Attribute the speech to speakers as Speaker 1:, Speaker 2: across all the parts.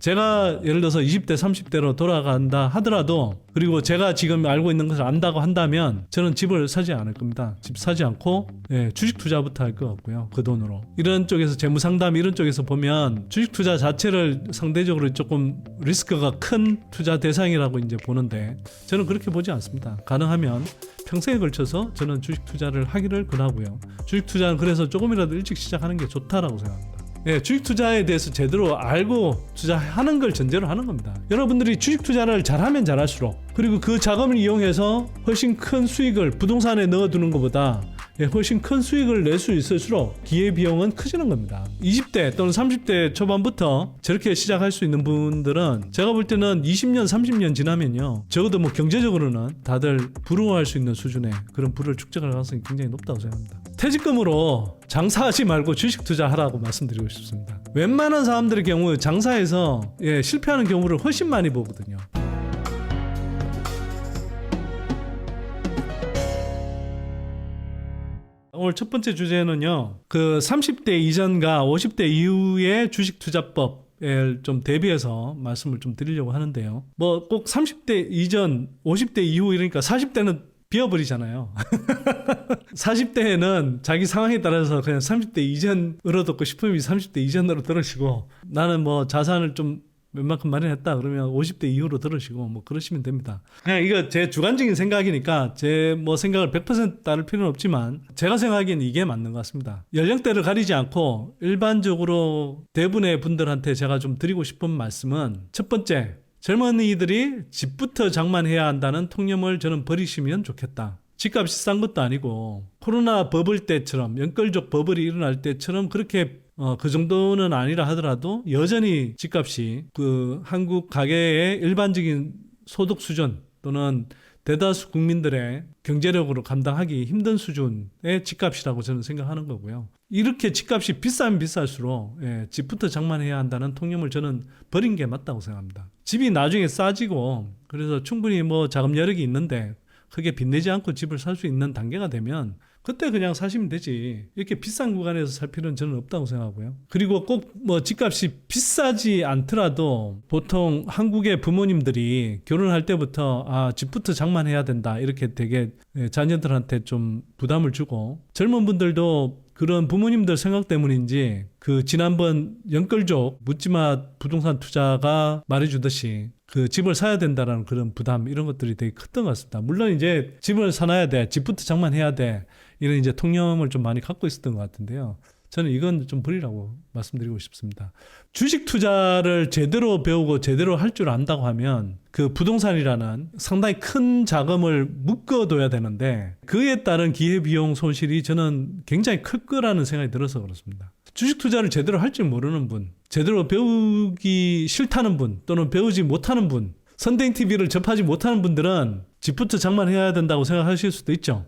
Speaker 1: 제가 예를 들어서 20대 30대로 돌아간다 하더라도, 그리고 제가 지금 알고 있는 것을 안다고 한다면 저는 집을 사지 않을 겁니다. 집 사지 않고 주식 투자부터 할 것 같고요. 그 돈으로. 이런 쪽에서 재무상담 이런 쪽에서 보면 주식 투자 자체를 상대적으로 조금 리스크가 큰 투자 대상이라고 이제 보는데, 저는 그렇게 보지 않습니다. 가능하면 평생에 걸쳐서 저는 주식 투자를 하기를 권하고요. 주식 투자는 그래서 조금이라도 일찍 시작하는 게 좋다라고 생각합니다. 주식 투자에 대해서 제대로 알고 투자하는 걸 전제로 하는 겁니다. 여러분들이 주식 투자를 잘하면 잘할수록, 그리고 그 자금을 이용해서 훨씬 큰 수익을 부동산에 넣어두는 것보다 훨씬 큰 수익을 낼 수 있을수록 기회비용은 커지는 겁니다. 20대 또는 30대 초반부터 저렇게 시작할 수 있는 분들은 제가 볼 때는 20년 30년 지나면요, 적어도 뭐 경제적으로는 다들 부러워할 수 있는 수준의 그런 부를 축적할 가능성이 굉장히 높다고 생각합니다. 퇴직금으로 장사하지 말고 주식 투자하라고 말씀드리고 싶습니다. 웬만한 사람들의 경우 장사해서 실패하는 경우를 훨씬 많이 보거든요. 오늘 첫 번째 주제는요, 그 30대 이전과 50대 이후의 주식 투자법을 좀 대비해서 말씀을 좀 드리려고 하는데요. 뭐 꼭 30대 이전, 50대 이후 이러니까 40대는 비워버리잖아요. 40대에는 자기 상황에 따라서 그냥 30대 이전으로 듣고 싶으면 30대 이전으로 들으시고, 나는 뭐 자산을 좀 웬만큼 마련했다 그러면 50대 이후로 들으시고 뭐 그러시면 됩니다. 그냥 이거 제 주관적인 생각이니까 제 뭐 생각을 100% 따를 필요는 없지만 제가 생각하기에는 이게 맞는 것 같습니다. 연령대를 가리지 않고 일반적으로 대부분의 분들한테 제가 좀 드리고 싶은 말씀은, 첫 번째, 젊은이들이 집부터 장만해야 한다는 통념을 저는 버리시면 좋겠다. 집값이 싼 것도 아니고 코로나 버블 때처럼, 연끌족 버블이 일어날 때처럼 그렇게 그 정도는 아니라 하더라도 여전히 집값이 그 한국 가계의 일반적인 소득 수준 또는 대다수 국민들의 경제력으로 감당하기 힘든 수준의 집값이라고 저는 생각하는 거고요. 이렇게 집값이 비싸면 비쌀수록 집부터 장만해야 한다는 통념을 저는 버린 게 맞다고 생각합니다. 집이 나중에 싸지고 그래서 충분히 뭐 자금 여력이 있는데 크게 빚내지 않고 집을 살 수 있는 단계가 되면 그때 그냥 사시면 되지, 이렇게 비싼 구간에서 살 필요는 저는 없다고 생각하고요. 그리고 꼭 뭐 집값이 비싸지 않더라도 보통 한국의 부모님들이 결혼할 때부터 집부터 장만해야 된다 이렇게 되게 자녀들한테 좀 부담을 주고, 젊은 분들도 그런 부모님들 생각 때문인지 그 지난번 연끌족 묻지마 부동산 투자가 말해주듯이 그 집을 사야 된다라는 그런 부담, 이런 것들이 되게 컸던 것 같습니다. 물론 이제 집을 사놔야 돼, 집부터 장만해야 돼, 이런 이제 통념을 좀 많이 갖고 있었던 것 같은데요. 저는 이건 좀 버리라고 말씀드리고 싶습니다. 주식 투자를 제대로 배우고 제대로 할 줄 안다고 하면 그 부동산이라는 상당히 큰 자금을 묶어둬야 되는데 그에 따른 기회비용 손실이 저는 굉장히 클 거라는 생각이 들어서 그렇습니다. 주식 투자를 제대로 할 줄 모르는 분, 제대로 배우기 싫다는 분, 또는 배우지 못하는 분, 선대인 TV를 접하지 못하는 분들은 집부터 장만해야 된다고 생각하실 수도 있죠.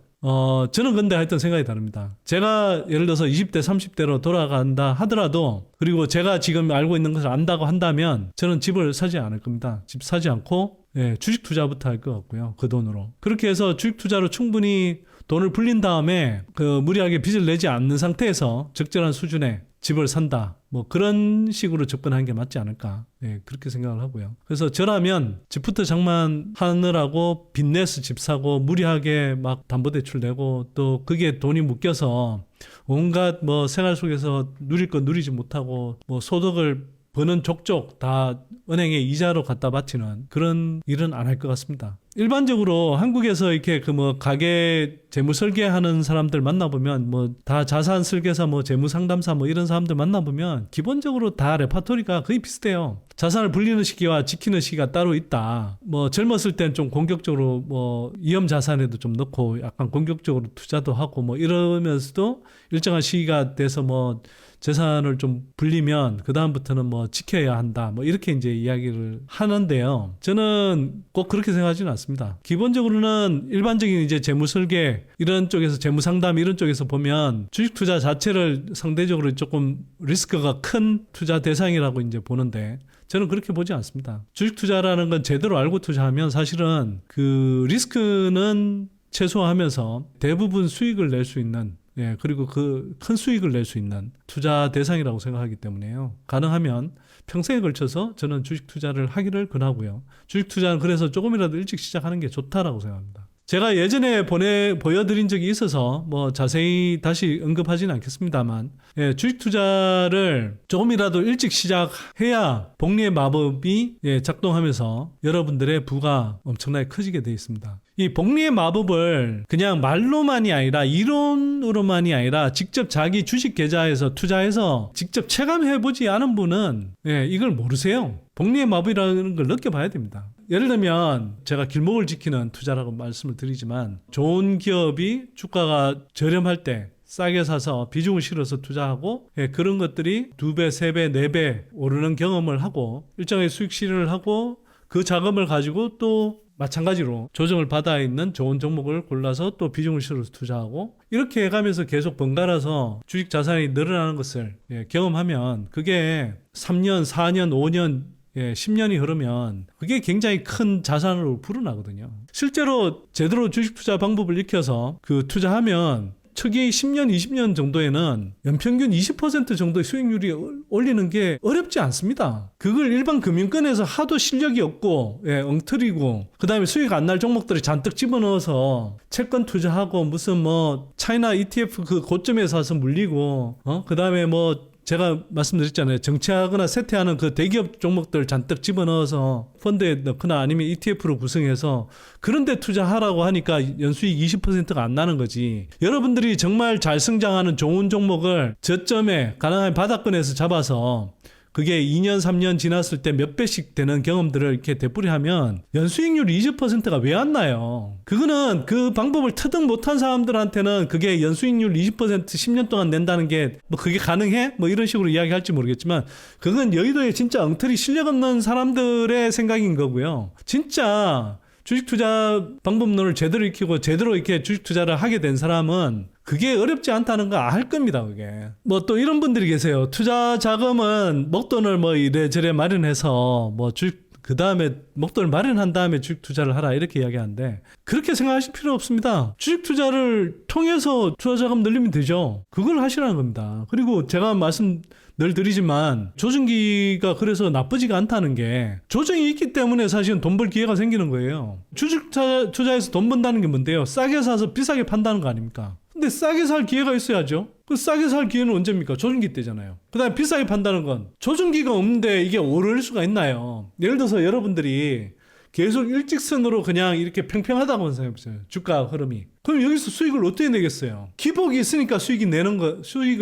Speaker 1: 저는 근데 하여튼 생각이 다릅니다. 제가 예를 들어서 20대 30대로 돌아간다 하더라도, 그리고 제가 지금 알고 있는 것을 안다고 한다면 저는 집을 사지 않을 겁니다. 집 사지 않고 주식 투자부터 할 것 같고요. 그 돈으로. 그렇게 해서 주식 투자로 충분히 돈을 불린 다음에 그 무리하게 빚을 내지 않는 상태에서 적절한 수준의 집을 산다, 뭐 그런 식으로 접근하는 게 맞지 않을까, 그렇게 생각을 하고요. 그래서 저라면 집부터 장만하느라고 빚내서 집 사고 무리하게 막 담보대출 내고 또 그게 돈이 묶여서 온갖 뭐 생활 속에서 누릴 거 누리지 못하고 뭐 소득을 버는 족족 다 은행에 이자로 갖다 바치는 그런 일은 안 할 것 같습니다. 일반적으로 한국에서 이렇게 그 뭐 가계 재무 설계하는 사람들 만나보면 뭐 다 자산 설계사 뭐 재무 상담사 뭐 이런 사람들 만나보면 기본적으로 다 레파토리가 거의 비슷해요. 자산을 불리는 시기와 지키는 시기가 따로 있다. 뭐 젊었을 땐 좀 공격적으로 뭐 위험 자산에도 좀 넣고 약간 공격적으로 투자도 하고 뭐 이러면서도 일정한 시기가 돼서 뭐 재산을 좀 불리면 그 다음부터는 뭐 지켜야 한다, 뭐 이렇게 이제 이야기를 하는데요. 저는 꼭 그렇게 생각하지는 않습니다. 기본적으로는 일반적인 이제 재무 설계 이런 쪽에서 재무 상담 이런 쪽에서 보면 주식 투자 자체를 상대적으로 조금 리스크가 큰 투자 대상이라고 이제 보는데, 저는 그렇게 보지 않습니다. 주식 투자라는 건 제대로 알고 투자하면 사실은 그 리스크는 최소화하면서 대부분 수익을 낼 수 있는, 그리고 그 큰 수익을 낼 수 있는 투자 대상이라고 생각하기 때문에요. 가능하면 평생에 걸쳐서 저는 주식 투자를 하기를 권하고요. 주식 투자는 그래서 조금이라도 일찍 시작하는 게 좋다라고 생각합니다. 제가 예전에 보여드린 적이 있어서 뭐 자세히 다시 언급하지는 않겠습니다만, 예, 주식 투자를 조금이라도 일찍 시작해야 복리의 마법이 작동하면서 여러분들의 부가 엄청나게 커지게 되어 있습니다. 이 복리의 마법을 그냥 말로만이 아니라 이론으로만이 아니라 직접 자기 주식 계좌에서 투자해서 직접 체감해보지 않은 분은 이걸 모르세요. 복리의 마법이라는 걸 느껴봐야 됩니다. 예를 들면 제가 길목을 지키는 투자라고 말씀을 드리지만, 좋은 기업이 주가가 저렴할 때 싸게 사서 비중을 실어서 투자하고 그런 것들이 2배, 3배, 4배 오르는 경험을 하고 일정의 수익 실현을 하고 그 자금을 가지고 또 마찬가지로 조정을 받아 있는 좋은 종목을 골라서 또 비중을 실어서 투자하고 이렇게 해가면서 계속 번갈아서 주식 자산이 늘어나는 것을 경험하면 그게 3년, 4년, 5년 10년이 흐르면 그게 굉장히 큰 자산으로 불어나거든요. 실제로 제대로 주식 투자 방법을 익혀서 그 투자하면 초기 10년, 20년 정도에는 연평균 20% 정도의 수익률이 올리는 게 어렵지 않습니다. 그걸 일반 금융권에서 하도 실력이 없고 엉터리고 그 다음에 수익 안 날 종목들을 잔뜩 집어넣어서 채권 투자하고 무슨 뭐 차이나 ETF 그 고점에 사서 물리고 그 다음에 뭐 제가 말씀드렸잖아요. 정체하거나 쇠퇴하는 그 대기업 종목들 잔뜩 집어넣어서 펀드에 넣거나 아니면 ETF로 구성해서 그런 데 투자하라고 하니까 연수익 20%가 안 나는 거지. 여러분들이 정말 잘 성장하는 좋은 종목을 저점에 가능한 바닥권에서 잡아서 그게 2년, 3년 지났을 때 몇 배씩 되는 경험들을 이렇게 되풀이하면 연수익률 20%가 왜 안 나요? 그거는 그 방법을 터득 못한 사람들한테는 그게 연수익률 20% 10년 동안 낸다는 게 뭐 그게 가능해? 뭐 이런 식으로 이야기할지 모르겠지만 그건 여의도에 진짜 엉터리 실력 없는 사람들의 생각인 거고요. 진짜 주식 투자 방법론을 제대로 익히고 제대로 이렇게 주식 투자를 하게 된 사람은 그게 어렵지 않다는 거 알 겁니다, 그게. 뭐 또 이런 분들이 계세요. 투자 자금은 목돈을 뭐 이래저래 마련해서 뭐 주식, 그 다음에 목돈을 마련한 다음에 주식 투자를 하라 이렇게 이야기하는데 그렇게 생각하실 필요 없습니다. 주식 투자를 통해서 투자 자금 늘리면 되죠. 그걸 하시라는 겁니다. 그리고 제가 말씀 늘 드리지만 조정기가 그래서 나쁘지가 않다는 게 조정이 있기 때문에 사실은 돈 벌 기회가 생기는 거예요. 주식 투자에서 돈 번다는 게 뭔데요? 싸게 사서 비싸게 판다는 거 아닙니까? 근데 싸게 살 기회가 있어야죠. 그 싸게 살 기회는 언제입니까? 조정기 때잖아요. 그 다음에 비싸게 판다는 건 조정기가 없는데 이게 오를 수가 있나요? 예를 들어서 여러분들이 계속 일직선으로 그냥 이렇게 평평하다고 생각해보세요. 주가 흐름이. 그럼 여기서 수익을 어떻게 내겠어요? 기복이 있으니까 수익을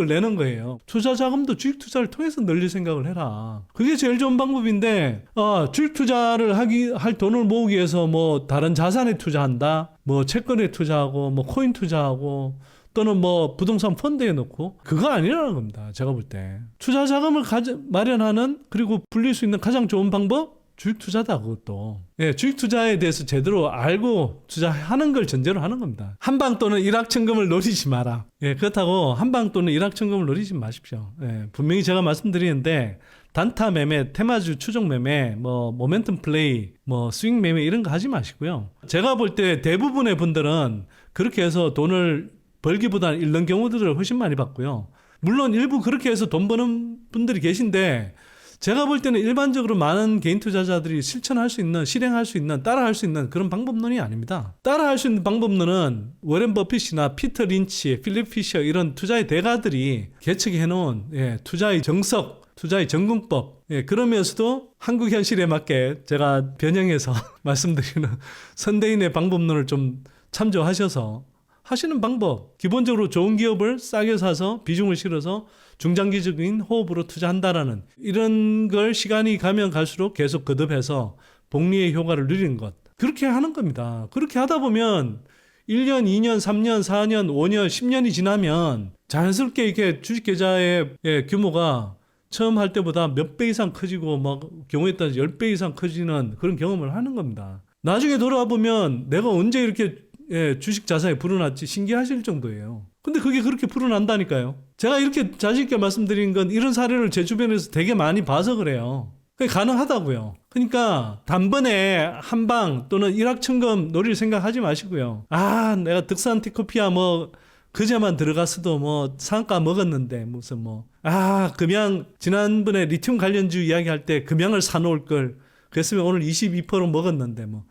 Speaker 1: 내는 거예요. 투자 자금도 주식 투자를 통해서 늘릴 생각을 해라. 그게 제일 좋은 방법인데, 주식 투자를 할 돈을 모으기 위해서 뭐 다른 자산에 투자한다, 뭐 채권에 투자하고, 뭐 코인 투자하고, 또는 뭐 부동산 펀드에 넣고 그거 아니라는 겁니다. 제가 볼 때. 투자 자금을 마련하는 그리고 불릴 수 있는 가장 좋은 방법? 주식 투자다, 그것도. 주식 투자에 대해서 제대로 알고 투자하는 걸 전제로 하는 겁니다. 한방 또는 일확천금을 노리지 마라. 그렇다고 한방 또는 일확천금을 노리지 마십시오. 분명히 제가 말씀드리는데 단타 매매, 테마주 추종 매매, 뭐 모멘텀 플레이, 뭐 스윙 매매 이런 거 하지 마시고요. 제가 볼 때 대부분의 분들은 그렇게 해서 돈을 벌기보다는 잃는 경우들을 훨씬 많이 봤고요. 물론 일부 그렇게 해서 돈 버는 분들이 계신데 제가 볼 때는 일반적으로 많은 개인 투자자들이 실천할 수 있는, 실행할 수 있는, 따라할 수 있는 그런 방법론이 아닙니다. 따라할 수 있는 방법론은 워렌 버핏이나 피터 린치, 필립 피셔 이런 투자의 대가들이 개척해 놓은 투자의 정석, 투자의 전공법, 그러면서도 한국 현실에 맞게 제가 변형해서 말씀드리는 선대인의 방법론을 좀 참조하셔서 하시는 방법, 기본적으로 좋은 기업을 싸게 사서 비중을 실어서 중장기적인 호흡으로 투자한다라는 이런 걸 시간이 가면 갈수록 계속 거듭해서 복리의 효과를 누리는 것, 그렇게 하는 겁니다. 그렇게 하다 보면 1년, 2년, 3년, 4년, 5년, 10년이 지나면 자연스럽게 이렇게 주식계좌의 규모가 처음 할 때보다 몇 배 이상 커지고 막 경우에 따라서 10배 이상 커지는 그런 경험을 하는 겁니다. 나중에 돌아와 보면 내가 언제 이렇게 주식 자산이 불어났지 신기하실 정도예요. 근데 그게 그렇게 불어난다니까요. 제가 이렇게 자신있게 말씀드린 건 이런 사례를 제 주변에서 되게 많이 봐서 그래요. 그게 가능하다고요. 그러니까 단번에 한방 또는 일확천금 노릴 생각하지 마시고요. 내가 득산 티코피아 뭐 그제만 들어갔어도 뭐 상가 먹었는데 무슨 뭐 금양 지난번에 리튬 관련주 이야기할 때 금양을 사놓을 걸 그랬으면 오늘 22% 먹었는데 뭐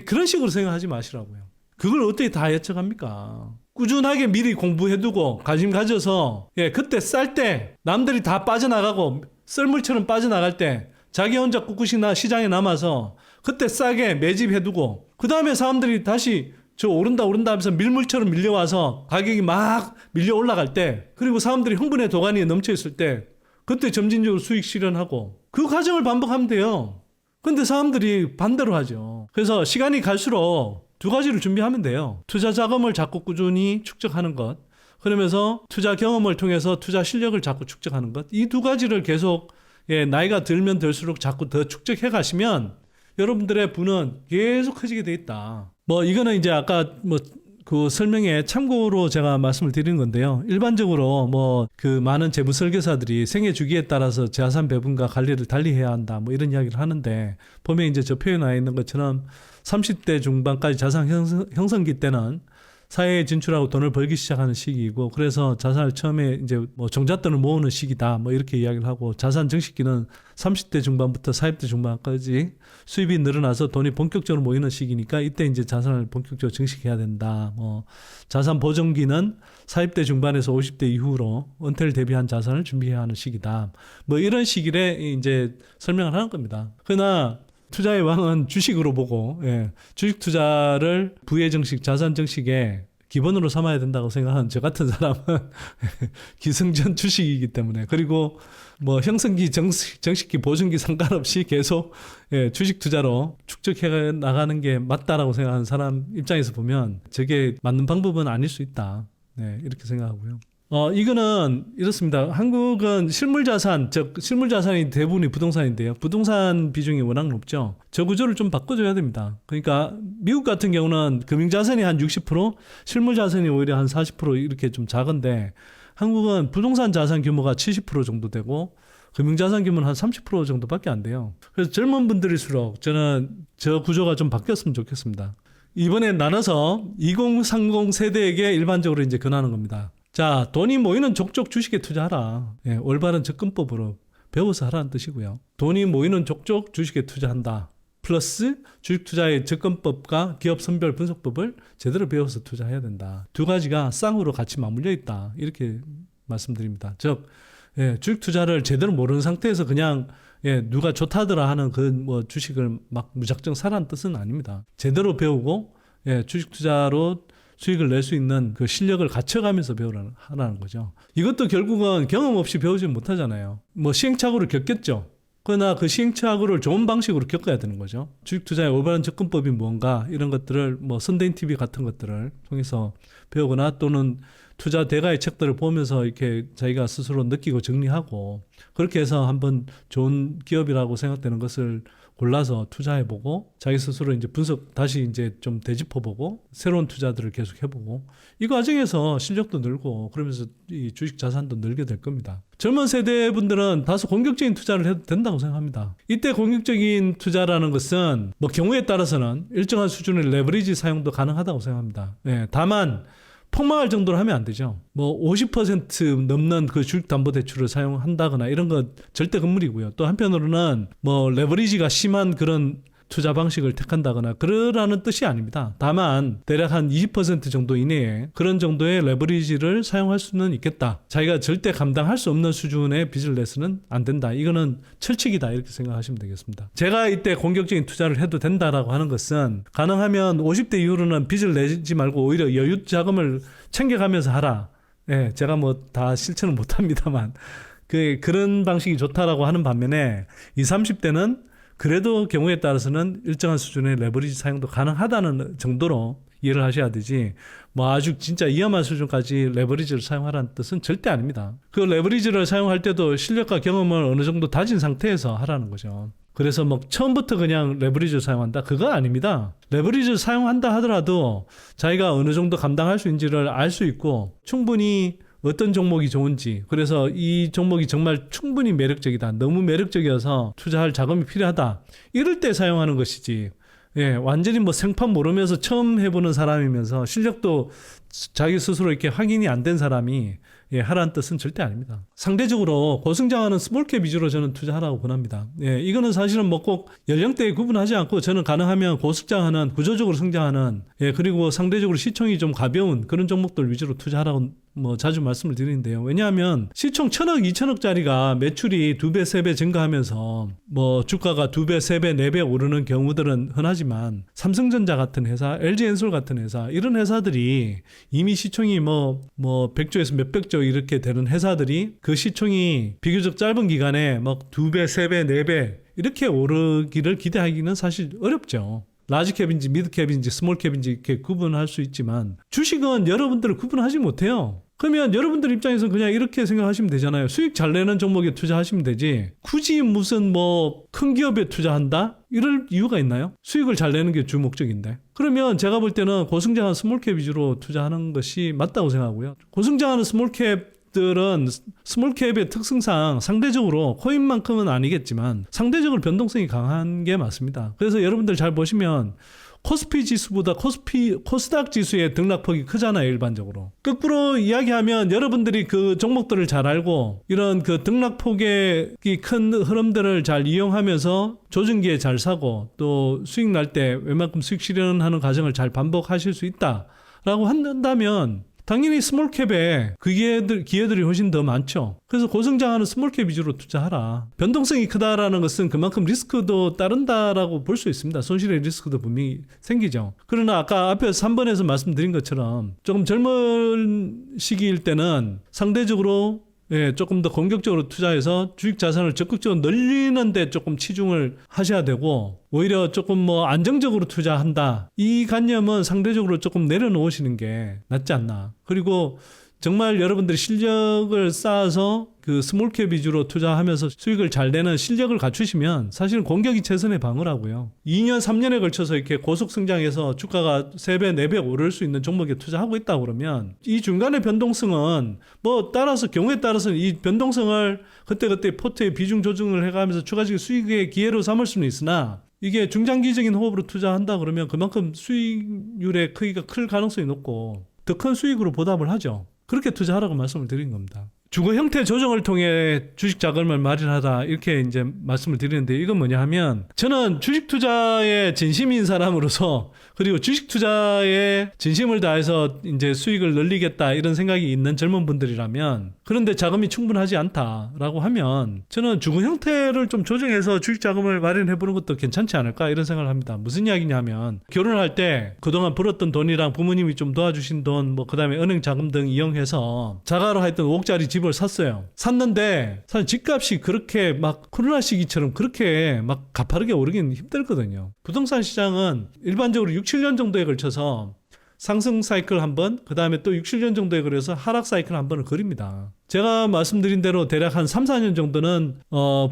Speaker 1: 그런 식으로 생각하지 마시라고요. 그걸 어떻게 다 예측합니까? 꾸준하게 미리 공부해두고 관심 가져서 그때 쌀 때 남들이 다 빠져나가고 썰물처럼 빠져나갈 때 자기 혼자 꿋꿋이 시장에 남아서 그때 싸게 매집해두고 그 다음에 사람들이 다시 저 오른다 하면서 밀물처럼 밀려와서 가격이 막 밀려 올라갈 때 그리고 사람들이 흥분의 도가니에 넘쳐 있을 때 그때 점진적으로 수익 실현하고 그 과정을 반복하면 돼요. 근데 사람들이 반대로 하죠. 그래서 시간이 갈수록 두 가지를 준비하면 돼요. 투자 자금을 자꾸 꾸준히 축적하는 것. 그러면서 투자 경험을 통해서 투자 실력을 자꾸 축적하는 것. 이 두 가지를 계속 나이가 들면 들수록 자꾸 더 축적해 가시면 여러분들의 부는 계속 커지게 돼 있다. 뭐 이거는 이제 아까 그 설명에 참고로 제가 말씀을 드리는 건데요. 일반적으로 그 많은 재무 설계사들이 생애 주기에 따라서 자산 배분과 관리를 달리 해야 한다. 뭐 이런 이야기를 하는데 보면 이제 저 표현에 있는 것처럼 30대 중반까지 자산 형성기 때는 사회에 진출하고 돈을 벌기 시작하는 시기이고 그래서 자산을 처음에 이제 종잣돈을 모으는 시기다 뭐 이렇게 이야기를 하고 자산 증식기는 30대 중반부터 40대 중반까지 수입이 늘어나서 돈이 본격적으로 모이는 시기니까 이때 이제 자산을 본격적으로 증식해야 된다. 자산 보정기는 40대 중반에서 50대 이후로 은퇴를 대비한 자산을 준비해야 하는 시기다. 뭐 이런 시기에 이제 설명을 하는 겁니다. 그러나 투자의 왕은 주식으로 보고 주식 투자를 부의 증식, 자산 증식의 기본으로 삼아야 된다고 생각하는 저 같은 사람은 기승전 주식이기 때문에 그리고 형성기, 정식기, 보증기 상관없이 계속 주식 투자로 축적해 나가는 게 맞다라고 생각하는 사람 입장에서 보면 저게 맞는 방법은 아닐 수 있다. 이렇게 생각하고요. 이거는 이렇습니다. 한국은 실물자산, 즉 실물자산이 대부분이 부동산인데요. 부동산 비중이 워낙 높죠. 저 구조를 좀 바꿔줘야 됩니다. 그러니까 미국 같은 경우는 금융자산이 한 60%, 실물자산이 오히려 한 40% 이렇게 좀 작은데 한국은 부동산 자산 규모가 70% 정도 되고 금융자산 규모는 한 30% 정도밖에 안 돼요. 그래서 젊은 분들일수록 저는 저 구조가 좀 바뀌었으면 좋겠습니다. 이번에 나눠서 2030 세대에게 일반적으로 이제 권하는 겁니다. 자, 돈이 모이는 족족 주식에 투자하라. 올바른 접근법으로 배워서 하라는 뜻이고요. 돈이 모이는 족족 주식에 투자한다. 플러스 주식 투자의 접근법과 기업 선별 분석법을 제대로 배워서 투자해야 된다. 두 가지가 쌍으로 같이 맞물려 있다. 이렇게 말씀드립니다. 즉, 주식 투자를 제대로 모르는 상태에서 그냥 누가 좋다더라 하는 주식을 막 무작정 사라는 뜻은 아닙니다. 제대로 배우고 주식 투자로 수익을 낼 수 있는 그 실력을 갖춰가면서 하라는 거죠. 이것도 결국은 경험 없이 배우지 못하잖아요. 시행착오를 겪겠죠. 그러나 그 시행착오를 좋은 방식으로 겪어야 되는 거죠. 주식 투자의 올바른 접근법이 뭔가 이런 것들을 선대인 TV 같은 것들을 통해서 배우거나 또는 투자 대가의 책들을 보면서 이렇게 자기가 스스로 느끼고 정리하고 그렇게 해서 한번 좋은 기업이라고 생각되는 것을 골라서 투자해보고 자기 스스로 이제 분석 다시 이제 좀 되짚어보고 새로운 투자들을 계속 해보고 이 과정에서 실력도 늘고 그러면서 이 주식 자산도 늘게 될 겁니다. 젊은 세대 분들은 다소 공격적인 투자를 해도 된다고 생각합니다. 이때 공격적인 투자라는 것은 경우에 따라서는 일정한 수준의 레버리지 사용도 가능하다고 생각합니다. 다만 폭망할 정도로 하면 안 되죠. 50% 넘는 그 주식담보대출을 사용한다거나 이런 건 절대 금물이고요. 또 한편으로는 레버리지가 심한 그런 투자 방식을 택한다거나 그러라는 뜻이 아닙니다. 다만 대략 한 20% 정도 이내에 그런 정도의 레버리지를 사용할 수는 있겠다. 자기가 절대 감당할 수 없는 수준의 빚을 내서는 안 된다. 이거는 철칙이다 이렇게 생각하시면 되겠습니다. 제가 이때 공격적인 투자를 해도 된다라고 하는 것은 가능하면 50대 이후로는 빚을 내지 말고 오히려 여유 자금을 챙겨가면서 하라. 제가 다 실천은 못합니다만 그런 방식이 좋다라고 하는 반면에 20, 30대는 그래도 경우에 따라서는 일정한 수준의 레버리지 사용도 가능하다는 정도로 이해를 하셔야 되지 아주 진짜 위험한 수준까지 레버리지를 사용하라는 뜻은 절대 아닙니다. 그 레버리지를 사용할 때도 실력과 경험을 어느 정도 다진 상태에서 하라는 거죠. 그래서 처음부터 그냥 레버리지를 사용한다? 그거 아닙니다. 레버리지를 사용한다 하더라도 자기가 어느 정도 감당할 수 있는지를 알 수 있고 충분히 어떤 종목이 좋은지 그래서 이 종목이 정말 충분히 매력적이다. 너무 매력적이어서 투자할 자금이 필요하다. 이럴 때 사용하는 것이지 완전히 생판 모르면서 처음 해보는 사람이면서 실력도 자기 스스로 이렇게 확인이 안 된 사람이 하라는 뜻은 절대 아닙니다. 상대적으로 고성장하는 스몰캡 위주로 저는 투자하라고 권합니다. 이거는 사실은 뭐 꼭 연령대에 구분하지 않고 저는 가능하면 고성장하는 구조적으로 성장하는 그리고 상대적으로 시총이 좀 가벼운 그런 종목들 위주로 투자하라고 뭐 자주 말씀을 드리는데요. 왜냐하면 시총 1,000억, 2,000억짜리가 매출이 2배, 3배 증가하면서 뭐 주가가 2배, 3배, 4배 오르는 경우들은 흔하지만 삼성전자 같은 회사, LG엔솔 같은 회사 이런 회사들이 이미 시총이 뭐 100조에서 몇백 조 이렇게 되는 회사들이 그 시총이 비교적 짧은 기간에 막 2배, 3배, 4배 이렇게 오르기를 기대하기는 사실 어렵죠. 라지캡인지 미드캡인지 스몰캡인지 이렇게 구분할 수 있지만 주식은 여러분들을 구분하지 못해요. 그러면 여러분들 입장에서는 그냥 이렇게 생각하시면 되잖아요. 수익 잘 내는 종목에 투자하시면 되지. 굳이 무슨 뭐 큰 기업에 투자한다? 이럴 이유가 있나요? 수익을 잘 내는 게 주 목적인데. 그러면 제가 볼 때는 고성장한 스몰캡 위주로 투자하는 것이 맞다고 생각하고요. 고성장하는 스몰캡들은 스몰캡의 특성상 상대적으로 코인만큼은 아니겠지만 상대적으로 변동성이 강한 게 맞습니다. 그래서 여러분들 잘 보시면 코스피 지수보다 코스닥 지수의 등락폭이 크잖아요, 일반적으로. 거꾸로 이야기하면 여러분들이 그 종목들을 잘 알고 이런 그 등락폭의 큰 흐름들을 잘 이용하면서 조정기에 잘 사고 또 수익 날 때 웬만큼 수익 실현하는 과정을 잘 반복하실 수 있다라고 한다면 당연히 스몰캡에 그 기회들이 훨씬 더 많죠. 그래서 고성장하는 스몰캡 위주로 투자하라. 변동성이 크다라는 것은 그만큼 리스크도 따른다라고 볼 수 있습니다. 손실의 리스크도 분명히 생기죠. 그러나 아까 앞에서 3번에서 말씀드린 것처럼 조금 젊은 시기일 때는 상대적으로 조금 더 공격적으로 투자해서 주식 자산을 적극적으로 늘리는 데 조금 치중을 하셔야 되고 오히려 조금 뭐 안정적으로 투자한다. 이 관념은 상대적으로 조금 내려놓으시는 게 낫지 않나. 그리고 정말 여러분들이 실력을 쌓아서 그 스몰캡 위주로 투자하면서 수익을 잘 내는 실력을 갖추시면 사실은 공격이 최선의 방어라고요. 2년, 3년에 걸쳐서 이렇게 고속 성장해서 주가가 3배, 4배 오를 수 있는 종목에 투자하고 있다고 그러면 이 중간의 변동성은 뭐 따라서 경우에 따라서는 이 변동성을 그때그때 포트의 비중 조정을 해가면서 추가적인 수익의 기회로 삼을 수는 있으나 이게 중장기적인 호흡으로 투자한다 그러면 그만큼 수익률의 크기가 클 가능성이 높고 더 큰 수익으로 보답을 하죠. 그렇게 투자하라고 말씀을 드린 겁니다. 주거 형태 조정을 통해 주식 자금을 마련하다 이렇게 이제 말씀을 드리는데 이건 뭐냐 하면 저는 주식 투자에 진심인 사람으로서 그리고 주식 투자에 진심을 다해서 이제 수익을 늘리겠다 이런 생각이 있는 젊은 분들이라면 그런데 자금이 충분하지 않다라고 하면 저는 주거 형태를 좀 조정해서 주식 자금을 마련해 보는 것도 괜찮지 않을까 이런 생각을 합니다. 무슨 이야기냐면 결혼할 때 그동안 벌었던 돈이랑 부모님이 좀 도와주신 돈 뭐 그다음에 은행 자금 등 이용해서 자가로 하여튼 5억짜리 집을 샀어요. 샀는데 사실 집값이 그렇게 막 코로나 시기처럼 그렇게 막 가파르게 오르기는 힘들거든요. 부동산 시장은 일반적으로 6, 7년 정도에 걸쳐서 상승 사이클 한 번, 그 다음에 또 6, 7년 정도에 걸려서 하락 사이클 한 번을 그립니다. 제가 말씀드린 대로 대략 한 3, 4년 정도는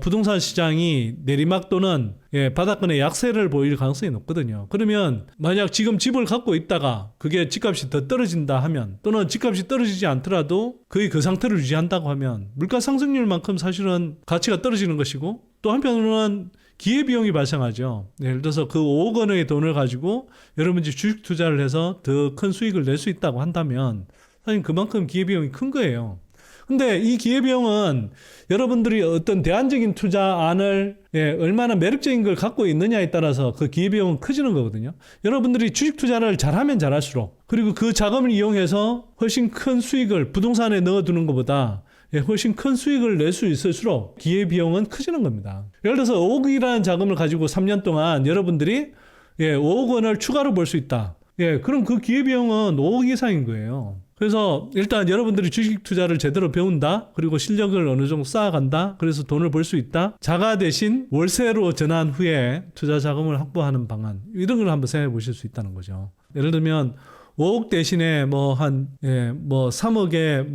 Speaker 1: 부동산 시장이 내리막 또는 바닥권의 약세를 보일 가능성이 높거든요. 그러면 만약 지금 집을 갖고 있다가 그게 집값이 더 떨어진다 하면 또는 집값이 떨어지지 않더라도 거의 그 상태를 유지한다고 하면 물가 상승률만큼 사실은 가치가 떨어지는 것이고 또 한편으로는 기회비용이 발생하죠. 예를 들어서 그 5억 원의 돈을 가지고 여러분이 주식 투자를 해서 더 큰 수익을 낼 수 있다고 한다면 사실 그만큼 기회비용이 큰 거예요. 근데 이 기회비용은 여러분들이 어떤 대안적인 투자안을 얼마나 매력적인 걸 갖고 있느냐에 따라서 그 기회비용은 커지는 거거든요. 여러분들이 주식 투자를 잘하면 잘할수록 그리고 그 자금을 이용해서 훨씬 큰 수익을 부동산에 넣어두는 것보다 훨씬 큰 수익을 낼 수 있을수록 기회비용은 커지는 겁니다. 예를 들어서 5억이라는 자금을 가지고 3년 동안 여러분들이 5억 원을 추가로 벌 수 있다. 그럼 그 기회비용은 5억 이상인 거예요. 그래서 일단 여러분들이 주식 투자를 제대로 배운다. 그리고 실력을 어느 정도 쌓아간다. 그래서 돈을 벌 수 있다. 자가 대신 월세로 전환 후에 투자 자금을 확보하는 방안. 이런 걸 한번 생각해 보실 수 있다는 거죠. 예를 들면 5억 대신에 뭐 3억에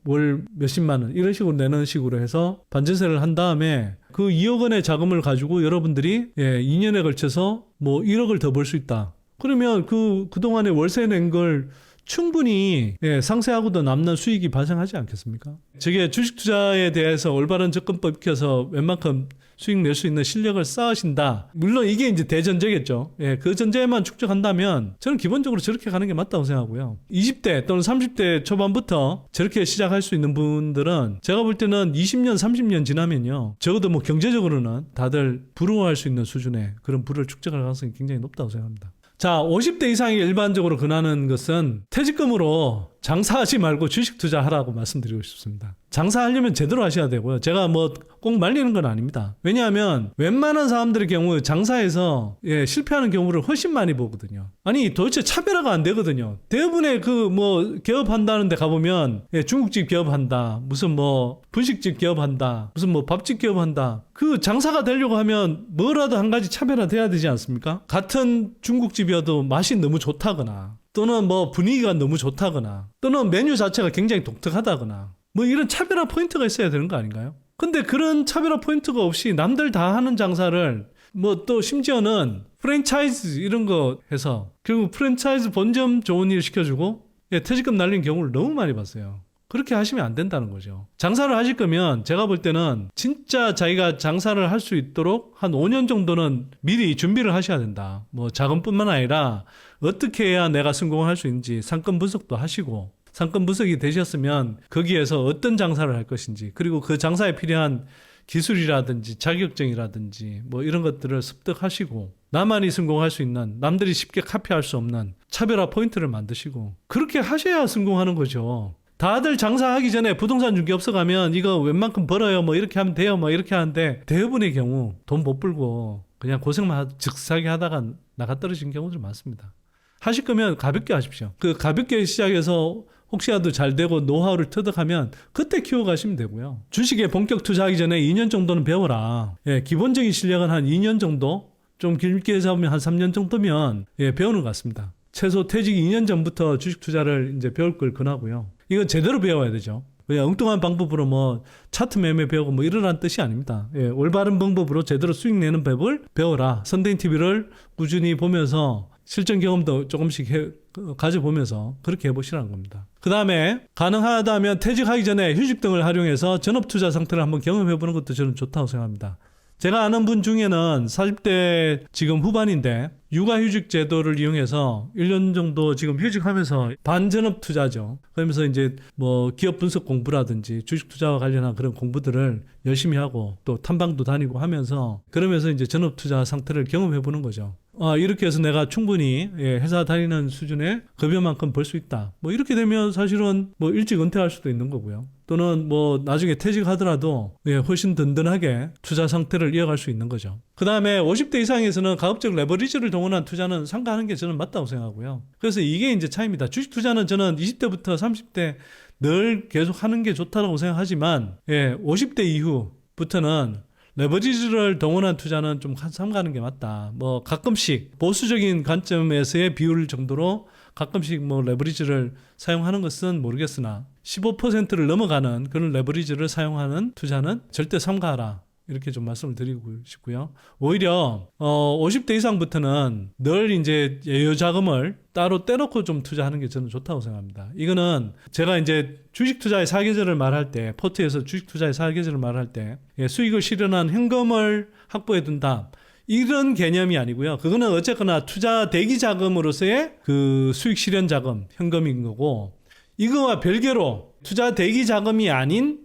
Speaker 1: 월 몇십만 원 이런 식으로 내는 식으로 해서 반전세를 한 다음에 그 2억 원의 자금을 가지고 여러분들이 2년에 걸쳐서 1억을 더 벌 수 있다. 그러면 그동안에 월세 낸 걸 충분히 상세하고도 남는 수익이 발생하지 않겠습니까? 저게 주식 투자에 대해서 올바른 접근법 익혀서 웬만큼 수익 낼 수 있는 실력을 쌓으신다. 물론 이게 이제 대전제겠죠. 예, 그 전제만 축적한다면 저는 기본적으로 저렇게 가는 게 맞다고 생각하고요. 20대 또는 30대 초반부터 저렇게 시작할 수 있는 분들은 제가 볼 때는 20년, 30년 지나면요. 적어도 뭐 경제적으로는 다들 부러워할 수 있는 수준의 그런 부를 축적할 가능성이 굉장히 높다고 생각합니다. 자, 50대 이상이 일반적으로 권하는 것은 퇴직금으로 장사하지 말고 주식 투자하라고 말씀드리고 싶습니다. 장사하려면 제대로 하셔야 되고요. 제가 뭐 꼭 말리는 건 아닙니다. 왜냐하면 웬만한 사람들의 경우 장사에서 실패하는 경우를 훨씬 많이 보거든요. 아니 도대체 차별화가 안 되거든요. 대부분의 그 뭐 개업한다는 데 가보면 중국집 개업한다. 무슨 뭐 분식집 개업한다. 무슨 뭐 밥집 개업한다. 그 장사가 되려고 하면 뭐라도 한 가지 차별화 돼야 되지 않습니까? 같은 중국집이어도 맛이 너무 좋다거나 또는 뭐 분위기가 너무 좋다거나 또는 메뉴 자체가 굉장히 독특하다거나 뭐 이런 차별화 포인트가 있어야 되는 거 아닌가요? 근데 그런 차별화 포인트가 없이 남들 다 하는 장사를 뭐 또 심지어는 프랜차이즈 이런 거 해서 결국 프랜차이즈 본점 좋은 일 시켜주고 퇴직금 날린 경우를 너무 많이 봤어요. 그렇게 하시면 안 된다는 거죠. 장사를 하실 거면 제가 볼 때는 진짜 자기가 장사를 할 수 있도록 한 5년 정도는 미리 준비를 하셔야 된다. 뭐 자금뿐만 아니라 어떻게 해야 내가 성공할 수 있는지 상권 분석도 하시고 상권 분석이 되셨으면 거기에서 어떤 장사를 할 것인지 그리고 그 장사에 필요한 기술이라든지 자격증이라든지 뭐 이런 것들을 습득하시고 나만이 성공할 수 있는 남들이 쉽게 카피할 수 없는 차별화 포인트를 만드시고 그렇게 하셔야 성공하는 거죠. 다들 장사하기 전에 부동산 중개업소 가면 이거 웬만큼 벌어요 뭐 이렇게 하면 돼요 뭐 이렇게 하는데 대부분의 경우 돈 못 벌고 그냥 고생만 즉사게 하다가 나가 떨어진 경우들 많습니다. 하실 거면 가볍게 하십시오. 그 가볍게 시작해서 혹시라도 잘 되고 노하우를 터득하면 그때 키워가시면 되고요. 주식에 본격 투자하기 전에 2년 정도는 배워라. 기본적인 실력은 한 2년 정도, 좀 길게 잡으면 한 3년 정도면 배우는 것 같습니다. 최소 퇴직 2년 전부터 주식 투자를 이제 배울 걸 권하고요. 이건 제대로 배워야 되죠. 그냥 엉뚱한 방법으로 뭐 차트 매매 배우고 뭐 이러라는 뜻이 아닙니다. 올바른 방법으로 제대로 수익 내는 법을 배워라. 선대인 TV를 꾸준히 보면서 실전 경험도 조금씩 가져보면서 그렇게 해보시라는 겁니다. 그 다음에 가능하다면 퇴직하기 전에 휴직 등을 활용해서 전업투자 상태를 한번 경험해보는 것도 저는 좋다고 생각합니다. 제가 아는 분 중에는 40대 지금 후반인데 육아휴직 제도를 이용해서 1년 정도 지금 휴직하면서 반전업 투자죠. 그러면서 이제 뭐 기업 분석 공부라든지 주식 투자와 관련한 그런 공부들을 열심히 하고 또 탐방도 다니고 하면서 그러면서 이제 전업 투자 상태를 경험해 보는 거죠. 이렇게 해서 내가 충분히 회사 다니는 수준의 급여만큼 벌 수 있다. 뭐 이렇게 되면 사실은 뭐 일찍 은퇴할 수도 있는 거고요. 또는 뭐 나중에 퇴직하더라도 훨씬 든든하게 투자 상태를 이어갈 수 있는 거죠. 그 다음에 50대 이상에서는 가급적 레버리지를 동원한 투자는 삼가하는 게 저는 맞다고 생각하고요. 그래서 이게 이제 차이입니다. 주식 투자는 저는 20대부터 30대 늘 계속 하는 게 좋다고 생각하지만 50대 이후부터는 레버리지를 동원한 투자는 좀 삼가하는 게 맞다. 뭐 가끔씩 보수적인 관점에서의 비율 정도로 가끔씩 뭐 레버리지를 사용하는 것은 모르겠으나 15%를 넘어가는 그런 레버리지를 사용하는 투자는 절대 삼가하라. 이렇게 좀 말씀을 드리고 싶고요. 오히려 50대 이상부터는 늘 이제 예요 자금을 따로 떼놓고 좀 투자하는 게 저는 좋다고 생각합니다. 이거는 제가 이제 주식 투자의 사계절을 말할 때 포트에서 주식 투자의 사계절을 말할 때 수익을 실현한 현금을 확보해 둔다. 이런 개념이 아니고요. 그거는 어쨌거나 투자 대기 자금으로서의 그 수익 실현 자금, 현금인 거고 이거와 별개로 투자 대기 자금이 아닌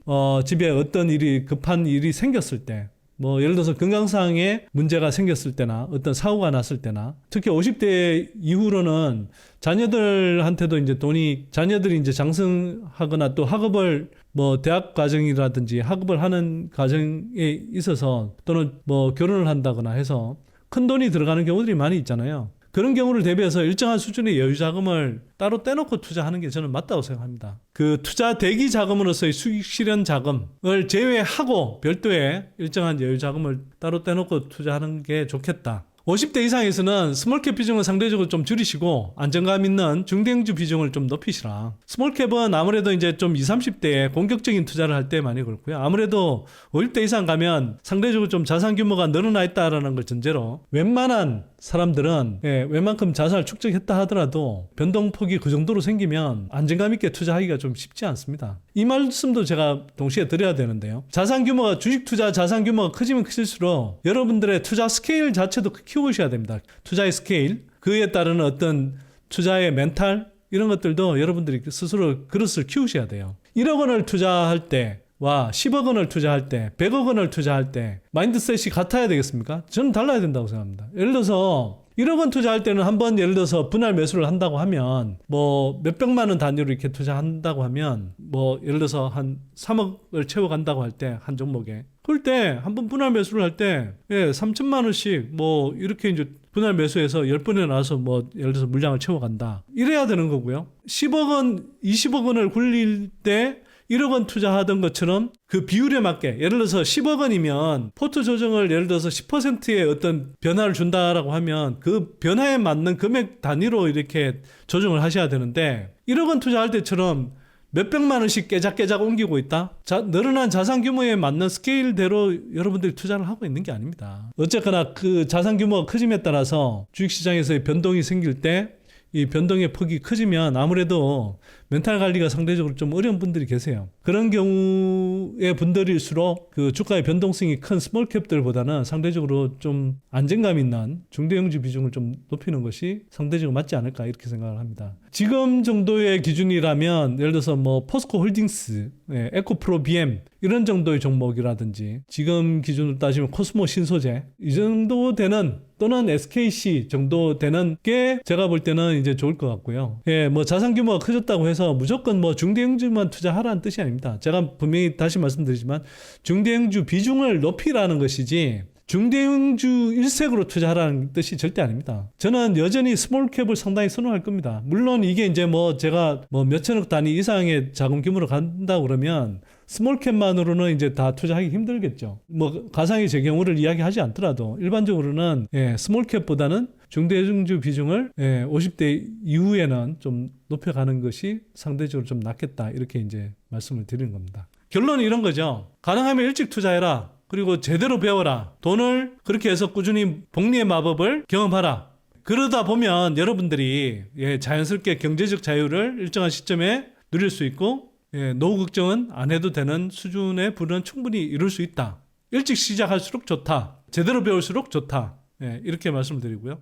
Speaker 1: 집에 어떤 일이 급한 일이 생겼을 때 뭐 예를 들어서 건강상의 문제가 생겼을 때나 어떤 사고가 났을 때나 특히 50대 이후로는 자녀들한테도 이제 돈이 자녀들이 이제 장성하거나 또 학업을 뭐 대학 과정이라든지 학업을 하는 과정에 있어서 또는 뭐 결혼을 한다거나 해서 큰 돈이 들어가는 경우들이 많이 있잖아요. 그런 경우를 대비해서 일정한 수준의 여유 자금을 따로 떼놓고 투자하는 게 저는 맞다고 생각합니다. 그 투자 대기 자금으로서의 수익 실현 자금을 제외하고 별도의 일정한 여유 자금을 따로 떼놓고 투자하는 게 좋겠다. 50대 이상에서는 스몰캡 비중을 상대적으로 좀 줄이시고 안정감 있는 중대형주 비중을 좀 높이시라. 스몰캡은 아무래도 이제 좀 20, 30대에 공격적인 투자를 할 때 많이 그렇고요. 아무래도 50대 이상 가면 상대적으로 좀 자산 규모가 늘어나 있다라는 걸 전제로 웬만한 사람들은 웬만큼 자산을 축적했다 하더라도 변동폭이 그 정도로 생기면 안정감 있게 투자하기가 좀 쉽지 않습니다. 이 말씀도 제가 동시에 드려야 되는데요. 자산 규모가 주식 투자 자산 규모가 크지면 크실수록 여러분들의 투자 스케일 자체도 키우셔야 됩니다. 투자의 스케일, 그에 따르는 어떤 투자의 멘탈 이런 것들도 여러분들이 스스로 그릇을 키우셔야 돼요. 1억 원을 투자할 때와 10억 원을 투자할 때, 100억 원을 투자할 때 마인드셋이 같아야 되겠습니까? 저는 달라야 된다고 생각합니다. 예를 들어서 1억 원 투자할 때는 한번 예를 들어서 분할 매수를 한다고 하면 뭐 몇백만 원 단위로 이렇게 투자한다고 하면 뭐 예를 들어서 한 3억을 채워간다고 할 때 한 종목에 그럴 때 한번 분할 매수를 할 때 3천만 원씩 뭐 이렇게 이제 분할 매수해서 10번에 나와서 뭐 예를 들어서 물량을 채워간다. 이래야 되는 거고요. 10억 원, 20억 원을 굴릴 때 1억 원 투자하던 것처럼 그 비율에 맞게 예를 들어서 10억 원이면 포트 조정을 예를 들어서 10%의 어떤 변화를 준다라고 하면 그 변화에 맞는 금액 단위로 이렇게 조정을 하셔야 되는데 1억 원 투자할 때처럼 몇백만 원씩 깨작깨작 옮기고 있다? 늘어난 자산 규모에 맞는 스케일대로 여러분들이 투자를 하고 있는 게 아닙니다. 어쨌거나 그 자산 규모가 커짐에 따라서 주식시장에서의 변동이 생길 때 이 변동의 폭이 커지면 아무래도 멘탈 관리가 상대적으로 좀 어려운 분들이 계세요. 그런 경우의 분들일수록 그 주가의 변동성이 큰 스몰캡들보다는 상대적으로 좀 안정감 있는 중대형주 비중을 좀 높이는 것이 상대적으로 맞지 않을까 이렇게 생각을 합니다. 지금 정도의 기준이라면 예를 들어서 뭐 포스코 홀딩스, 에코프로 BM 이런 정도의 종목이라든지 지금 기준으로 따지면 코스모 신소재 이 정도 되는 또는 SKC 정도 되는 게 제가 볼 때는 이제 좋을 것 같고요. 뭐 자산 규모가 커졌다고 해서 무조건 뭐 중대형주만 투자하라는 뜻이 아닙니다. 제가 분명히 다시 말씀드리지만 중대형주 비중을 높이라는 것이지 중대형주 일색으로 투자하라는 뜻이 절대 아닙니다. 저는 여전히 스몰캡을 상당히 선호할 겁니다. 물론 이게 이제 뭐 제가 뭐 몇천억 단위 이상의 자금 규모로 간다 그러면 스몰캡만으로는 이제 다 투자하기 힘들겠죠. 뭐 가상의 제 경우를 이야기하지 않더라도 일반적으로는 스몰캡보다는 중대형주 비중을 50대 이후에는 좀 높여가는 것이 상대적으로 좀 낫겠다 이렇게 이제 말씀을 드리는 겁니다. 결론은 이런 거죠. 가능하면 일찍 투자해라. 그리고 제대로 배워라. 돈을 그렇게 해서 꾸준히 복리의 마법을 경험하라. 그러다 보면 여러분들이 자연스럽게 경제적 자유를 일정한 시점에 누릴 수 있고 노후 걱정은 안 해도 되는 수준의 부는 충분히 이룰 수 있다. 일찍 시작할수록 좋다. 제대로 배울수록 좋다. 이렇게 말씀드리고요.